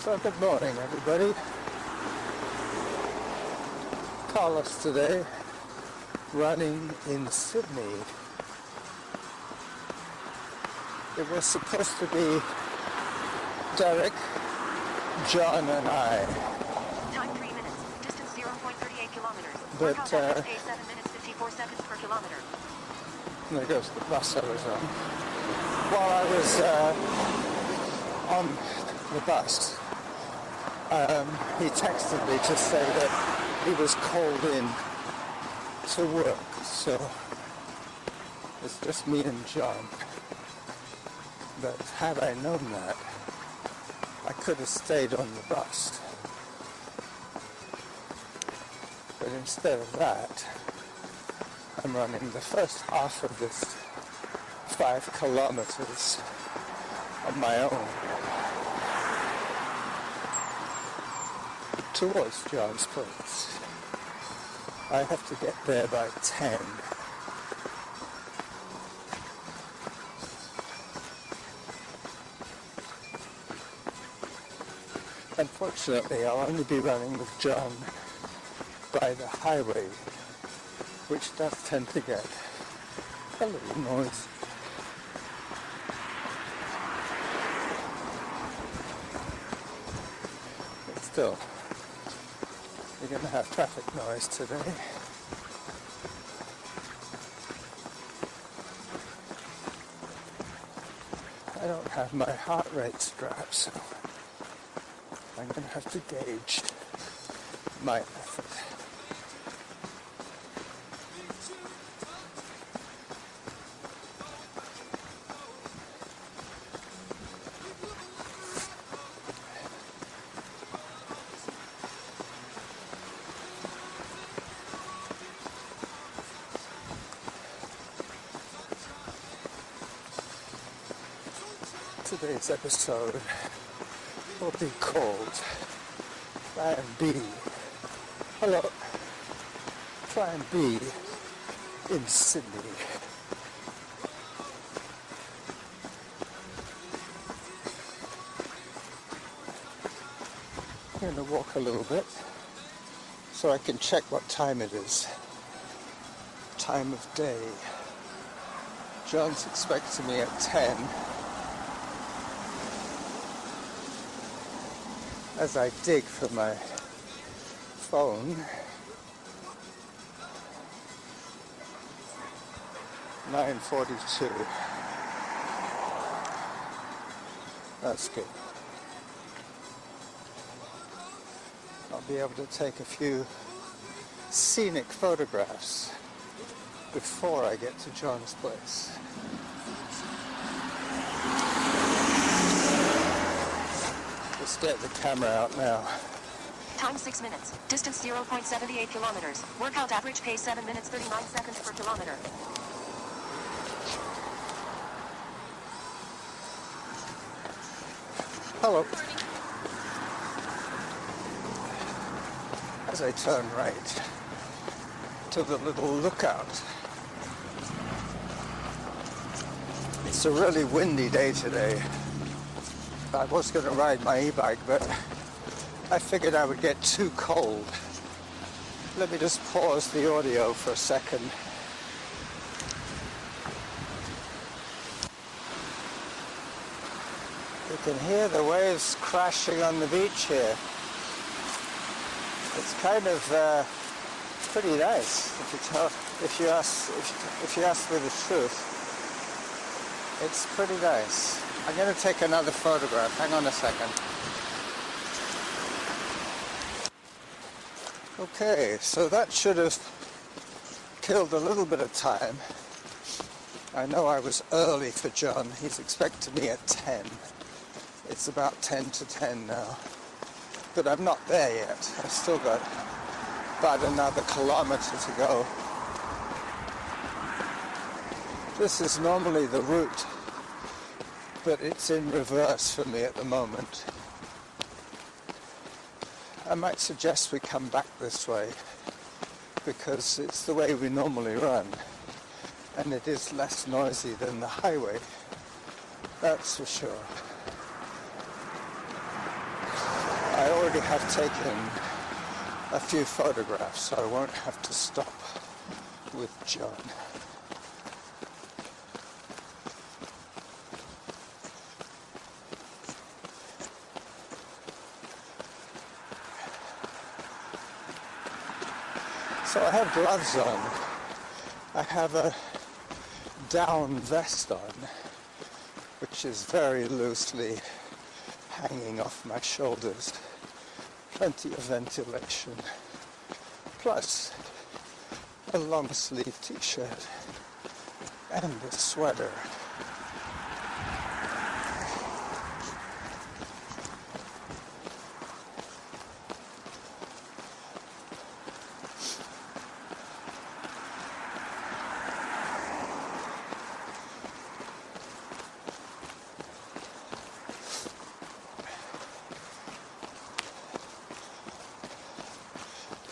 So good morning everybody. Carlos today, running in Sydney. It was supposed to be Derek, John and I. Time 3 minutes, distance 0.38 kilometers. But, Pace 7 minutes 54 seconds per kilometer. There goes the bus I was on. While I was on the bus, he texted me to say that he was called in to work, so it's just me and John. But had I known that, I could have stayed on the bus. But instead of that, I'm running the first half of this 5 kilometers on my own towards John's place. I have to get there by 10. Unfortunately, I'll only be running with John by the highway, which does tend to get a little noisy. But still, you're going to have traffic noise today. I don't have my heart rate strap, so I'm going to have to gauge my effort. Today's episode will be called Plan B. Hello, Plan B in Sydney. I'm going to walk a little bit so I can check what time it is. Time of day. John's expecting me at 10. As I dig for my phone, 9:42. That's good. I'll be able to take a few scenic photographs before I get to John's place. Let's get the camera out now. Time 6 minutes, distance 0.78 kilometers. Workout average pace 7 minutes 39 seconds per kilometer. Hello. As I turn right to the little lookout. It's a really windy day today. I was going to ride my e-bike, but I figured I would get too cold. Let me just pause the audio for a second. You can hear the waves crashing on the beach here. It's kind of pretty nice, if you ask me the truth. It's pretty nice. I'm going to take another photograph. Hang on a second. Okay, so that should have killed a little bit of time. I know I was early for John. He's expecting me at 10. It's about 10 to 10 now. But I'm not there yet. I've still got about another kilometer to go. This is normally the route, but it's in reverse for me at the moment. I might suggest we come back this way because it's the way we normally run and it is less noisy than the highway, that's for sure. I already have taken a few photographs, so I won't have to stop with John. So I have gloves on. I have a down vest on, which is very loosely hanging off my shoulders. Plenty of ventilation. Plus a long sleeve t-shirt and a sweater.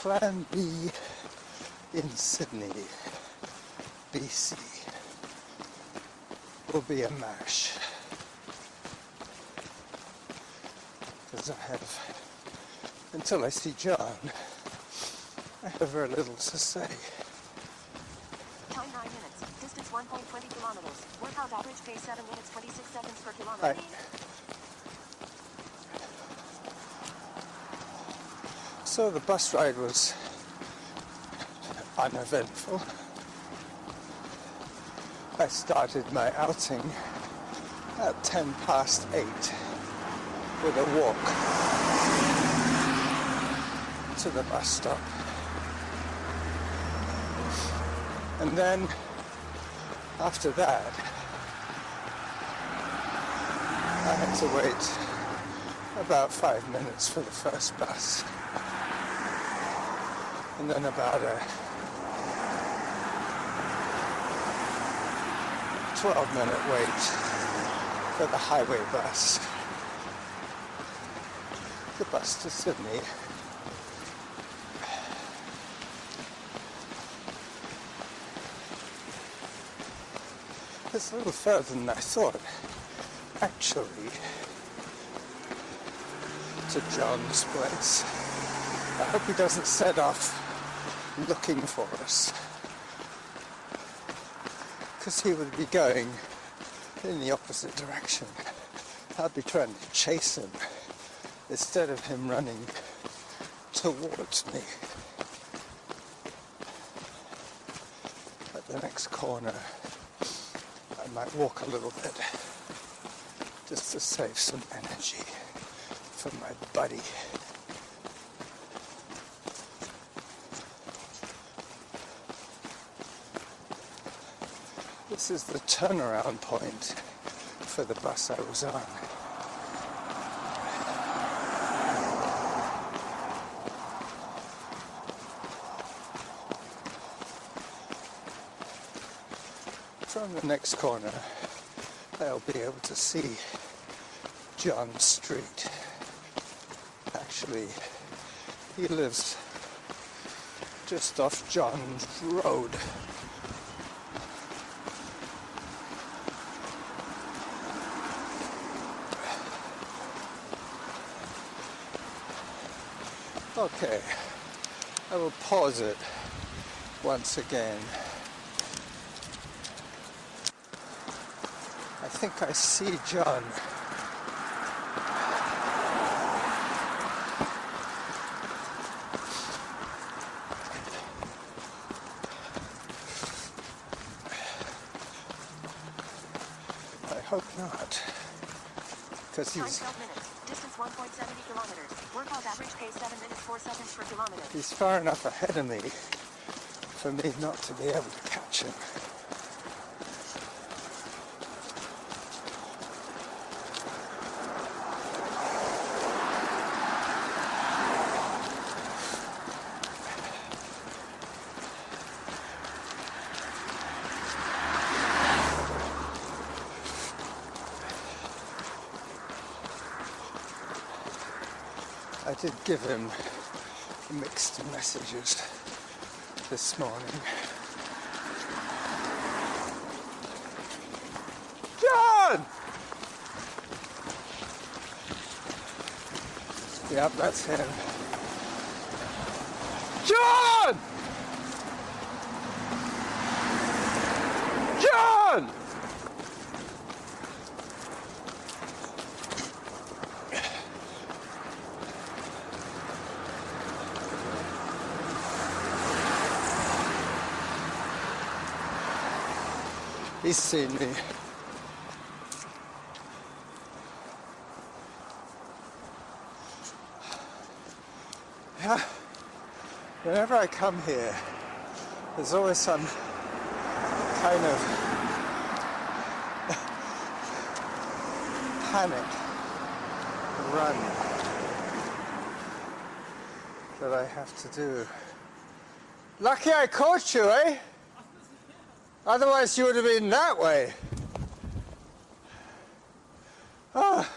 Plan B in Sydney, BC, will be a mash. Because I have, until I see John, I have very little to say. Time 9 minutes. Distance 1.20 kilometers. Workout average pace 7 minutes 26 seconds per kilometer. Right. So the bus ride was uneventful. I started my outing at 8:10 with a walk to the bus stop. And then after that, I had to wait about 5 minutes for the first bus. And then about a 12-minute wait for the highway bus. The bus to Sydney. It's a little further than I thought, actually, to John's place. I hope he doesn't set off looking for us, because he would be going in the opposite direction. I'd be trying to chase him instead of him running towards me. At the next corner, I might walk a little bit just to save some energy for my buddy. This is the turnaround point for the bus I was on. From the next corner, I'll be able to see John Street. Actually, he lives just off John's Road. Okay, I will pause it once again. I think I see John. I hope not, because Time he's 12 minutes. Distance 1.70 kilometers. Workout average pace 7 minutes 4 seconds per kilometer. he's far enough ahead of me for me not to be able to catch him. I did give him mixed messages this morning. John! Yep, that's him. John! John! He's seen me. Yeah. Whenever I come here, there's always some kind of panic run that I have to do. Lucky I caught you, eh? Otherwise you would have been that way. Ah.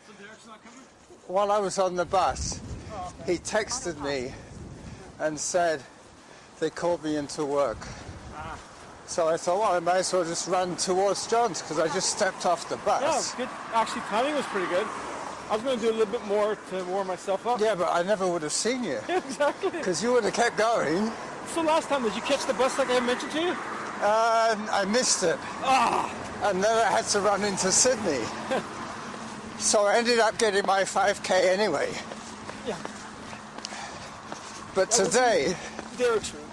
So Derek's not coming? While I was on the bus, Oh, okay. he texted me and said they called me into work. Ah. So I thought, well, I might as well just run towards John's because I just stepped off the Yeah, it was bus. good. Actually, timing was pretty good. I was going to do a little bit more to warm myself up. Yeah, but I never would have seen you Yeah, exactly. because you would have kept going. So last time, did you catch the bus like I mentioned to you? I missed it. Ah. And then I had to run into Sidney. So I ended up getting my 5K anyway. Yeah. But That was today, Derek's room.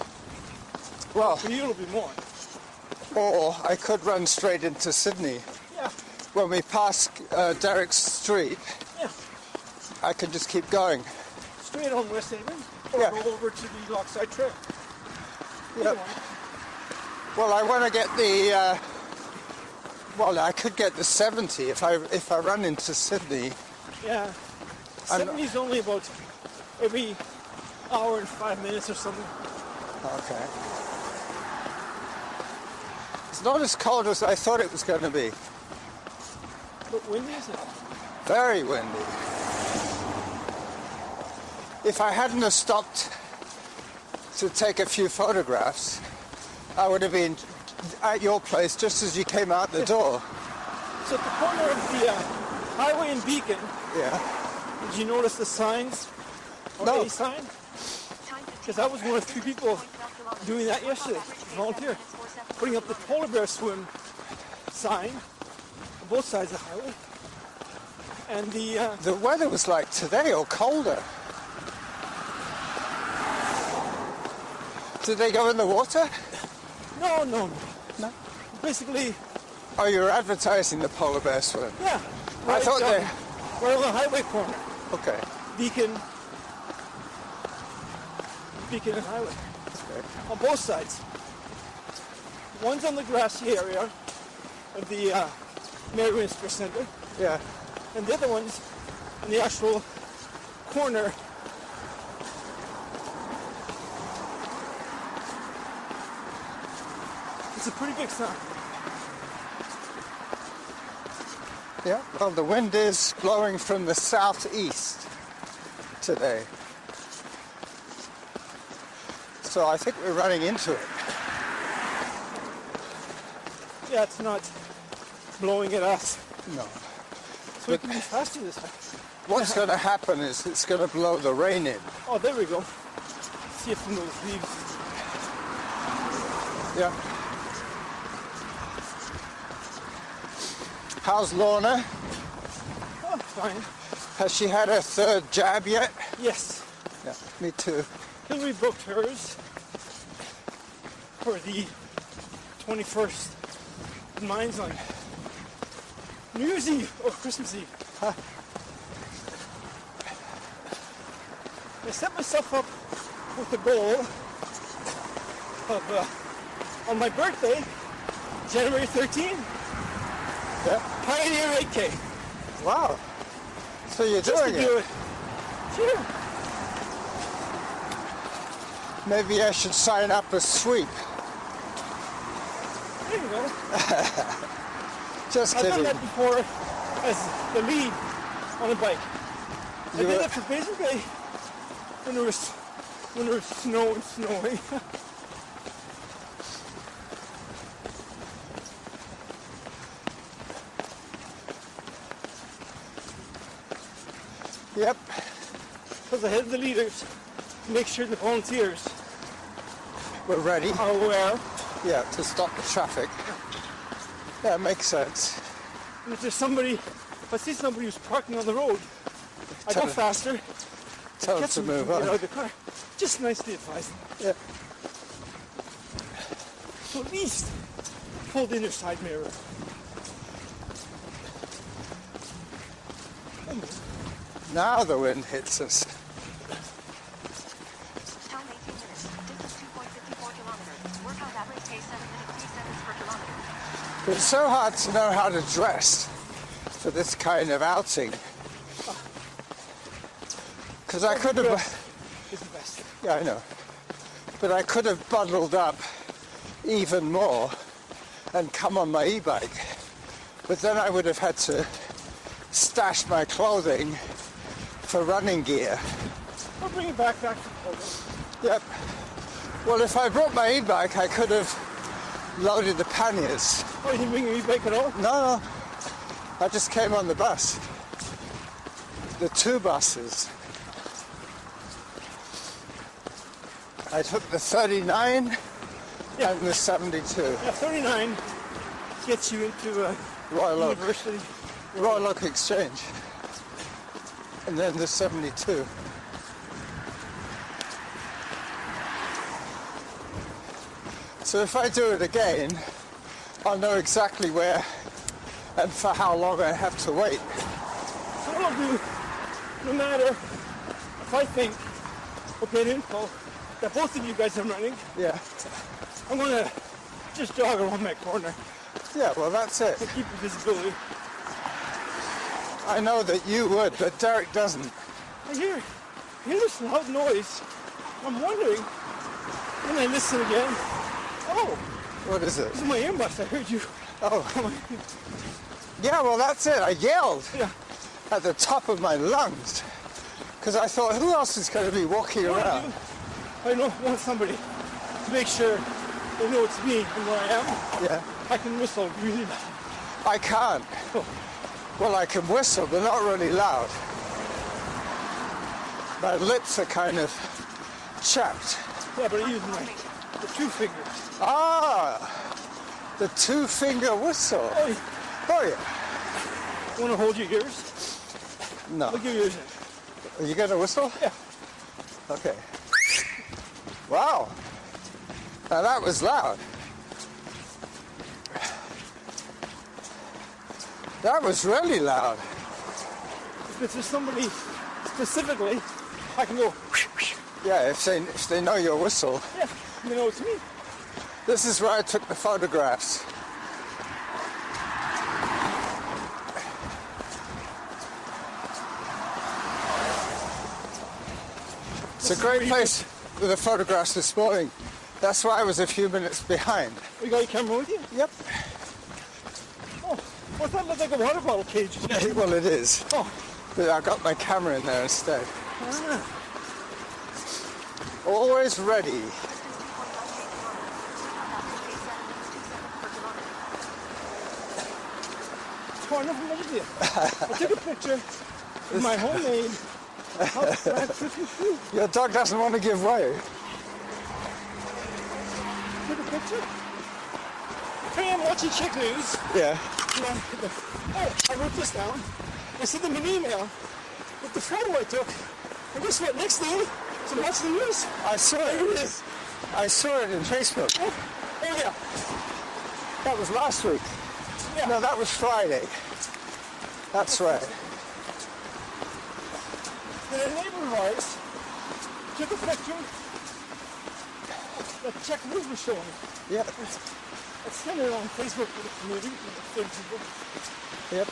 well, For you, it'll be more. or I could run straight into Sidney. Yeah. When we pass Derek's street, Yeah. I can just keep going. Straight on West Haven, or Yeah. go over to the Lockside Trail. Yep. Either one. Well, I want to get the. Well, I could get the 70 if I run into Sidney. Yeah. I'm- 70's only about every hour and 5 minutes or something. Okay. It's not as cold as I thought it was going to be. But windy is it? Very windy. If I hadn't have stopped to take a few photographs, I would have been at your place just as you came out the door. So at the corner of the highway and Beacon, Yeah. did you notice the signs? Or No. a sign? Because I was one of 3 people doing that yesterday, volunteer, putting up the polar bear swim sign on both sides of the highway. And The weather was like today or colder. Did they go in the water? no. No. Basically, Oh, you were advertising the polar bear swim. yeah. I thought down- they. right on the highway corner, Okay. Beacon and highway, Okay. on both sides. One's on the grassy area of the Mary Winsper Center, Yeah. and the other one's on the actual corner. It's a pretty big sign. Yeah. Well, the wind is blowing from the southeast today. So I think we're running into it. Yeah, it's not blowing at us, No. so we can be faster this time. What's going to happen is it's going to blow the rain in. Oh, there we go. See it from those leaves. Yeah. How's Lorna? Oh, fine. Has she had her 3rd jab yet? Yes. Yeah. Me too. Hillary booked hers for the 21st. And mine's on New Year's Eve or Christmas Eve. I set myself up with the goal of, on my birthday, January 13th, Yeah. Pioneer 8K. Wow. So you're Just to doing do it. it. Sure. Maybe I should sign up a sweep. There you go. Just I've done kidding. that before as the lead on a bike. I You did were- it for Basin Bay when there was snow and snowing. Yep. because I had the leaders to make sure the volunteers We're ready. are aware. Yeah, to stop the traffic. Yeah, makes sense. And if there's somebody, if I see somebody who's parking on the road, I Tell go them- faster. Tell them Catch to them move before they get out on. of the car. Just nicely advise them. Yeah. So at least fold in your side mirror. Now the wind hits us. Time 18 minutes. Distance 2.54 kilometers. Workout average pace 7 minutes 3 seconds per kilometer. It's so hard to know how to dress for this kind of outing. Because I could have... Dress is the best. Yeah, I know. But I could have bundled up even more and come on my e-bike. But then I would have had to stash my clothing for running gear. I'll bring it back to the Yep. Well, if I brought my e-bike, I could have loaded the panniers. Oh, you didn't bring your e-bike at all? No, I just came on the bus. The two buses. I took the 39 and the 72. Yeah, 39 gets you into Royal Oak. university. Royal Oak Exchange. And then the 72. So if I do it again, I'll know exactly where and for how long I have to wait. So what I'll do, no matter if I think, okay, info, that both of you guys are running, Yeah. I'm gonna just jog around that corner Yeah, well that's it. to keep the visibility. I know that you would, but Derek doesn't. I hear this loud noise. I'm wondering, when I listen again, oh, What is it? this is my earbus, I heard you. Oh. Yeah, well that's it. I yelled Yeah. at the top of my lungs. Because I thought, who else is going to be walking What I around? do, I know, want somebody to make sure they know it's me and where I am. Yeah. I can whistle really loud. I can't. Oh. Well, I can whistle, but not really loud. My lips are kind of chapped. Yeah, but I use the two fingers. Ah, the two-finger whistle. Oh, you Oh, yeah. want to hold your ears? No. I'll give you yours. Are you going to whistle? Yeah. Okay. Wow. Now that was loud. That was really loud. If there's somebody specifically, I can go, Yeah, if they know your whistle. yeah, you know it's me. This is where I took the photographs. It's a great place with the photographs this morning. That's why I was a few minutes behind. You got your camera with you? Yep. Oh, well, that looked like a water bottle cage. Well, it is. Oh, But I got my camera in there instead. ah. Always ready. Far enough from the video. I took a picture of my homemade outside Christmas tree. Your dog doesn't want to give way. Took a picture. Here I am watching Chick News. Yeah. Oh, I wrote this down. I sent them an email with the photo I took. And guess what? Next thing, so watch the news. I saw There it it. is. I saw it in Facebook. Oh yeah. That was last week. Yeah. No, that was Friday. That's right. And a neighbor of ours took a picture that Czech News was showing. Yep. I sent it on Facebook for the community, for the people. Yep.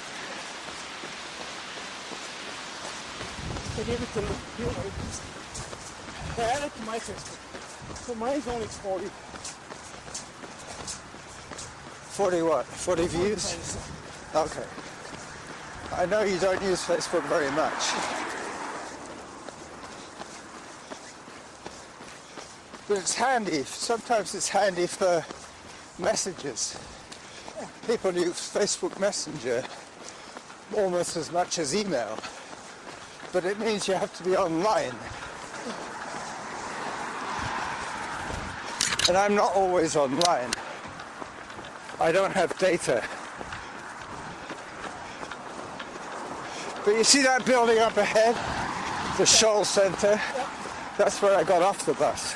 I gave it to them. I added it to my Facebook. So mine's only 40. 40 what? 40 views? Okay. I know you don't use Facebook very much. But it's handy. Sometimes it's handy for messages. People use Facebook Messenger almost as much as email. but it means you have to be online. And I'm not always online. I don't have data. But you see that building up ahead? The Shoal Centre? That's where I got off the bus.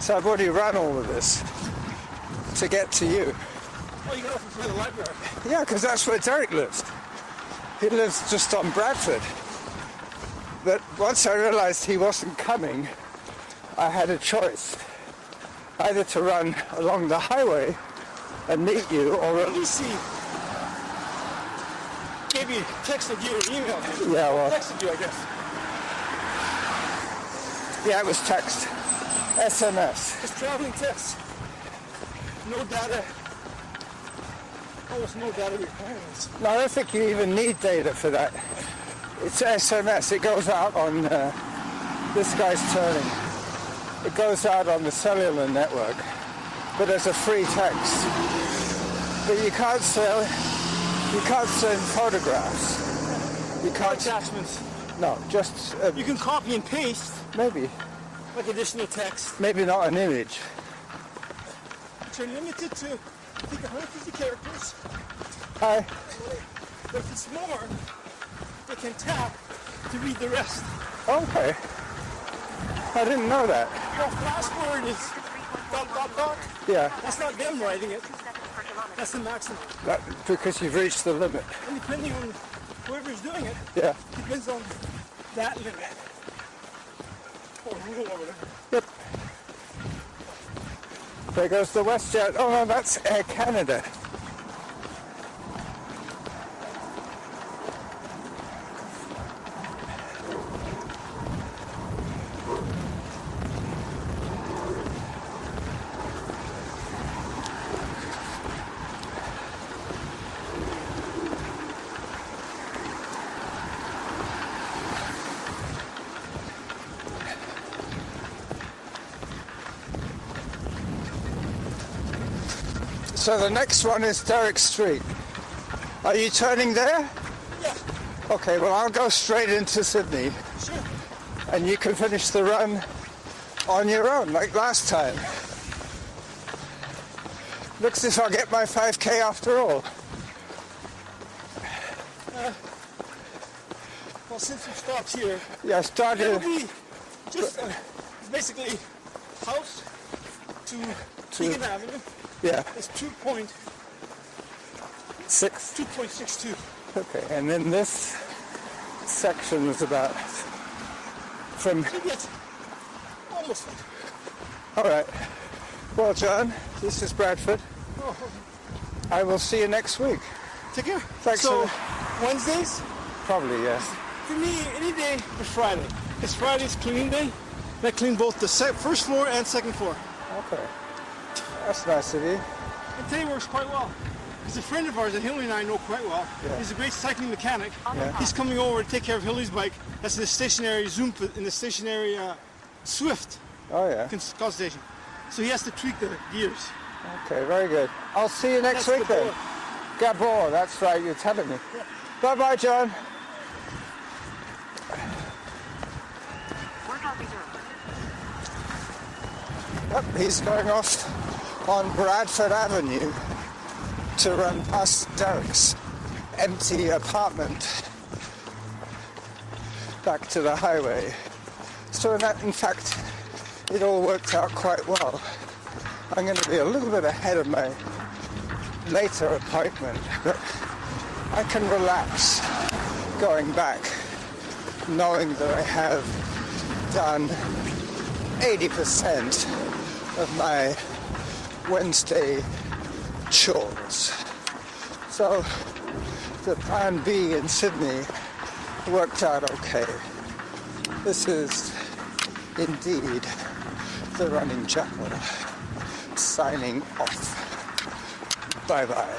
So I've already run all of this to get to you. Oh, you got off in front of the library? Yeah, because that's where Derek lives. He lives just on Bradford. But once I realized he wasn't coming, I had a choice. Either to run along the highway and meet you, or... Let me see. Maybe texted you or emailed you. Yeah, well... Texted you, I guess. Yeah, it was text. SMS. It's traveling text. No data. Almost no data requirements. No, I don't think you even need data for that. It's SMS. It goes out on... this guy's turning. It goes out on the cellular network. But there's a free text. But you can't send photographs. You can't... Attachments. No, just... You can copy and paste. Maybe. Like additional text. Maybe not an image. Which are limited to, I think, 150 characters. Hi. But if it's more, they can tap to read the rest. Okay. I didn't know that. Your last word is ... Yeah, That's not them writing it. That's the maximum. that, because you've reached the limit. And depending on whoever's doing it, Yeah. depends on that limit. Or rule or whatever. Yep. There goes the WestJet. Oh no, that's Air Canada. So the next one is Derrick Street. Are you turning there? Yeah, Okay, well I'll go straight into Sydney sure. and you can finish the run on your own, like last time. Looks as if I'll get my 5K after all. Well, since we stopped here, Yeah, I it'll started be just basically house to Keegan Avenue. yeah, It's 6. 2.62. Okay, and then this section is about from... You get almost. All right. Well, John, this is Bradford. Oh, I will see you next week. take care. Thanks So, for- Wednesdays, Probably, yes. for me, any day but Friday. Because Friday's cleaning day. And I clean both the first floor and second floor. Okay. That's nice of you. And today works quite well. Because a friend of ours that Hillary and I know quite well, Yeah. he's a great cycling mechanic. Yeah. He's coming over to take care of Hillary's bike. That's in the stationary Swift Oh, yeah. consultation. So he has to tweak the gears. Okay, very good. I'll see you next That's week the then. board. Gabor, that's right, you're telling me. Bye-bye, John. Workout resumed. Yep, he's going off on Bradford Avenue to run past Derrick's empty apartment back to the highway. So in fact, it all worked out quite well. I'm going to be a little bit ahead of my later appointment, but I can relax going back knowing that I have done 80% of my Wednesday chores. So the plan B in Sydney worked out okay. This is indeed the Running Chapel signing off. Bye-bye.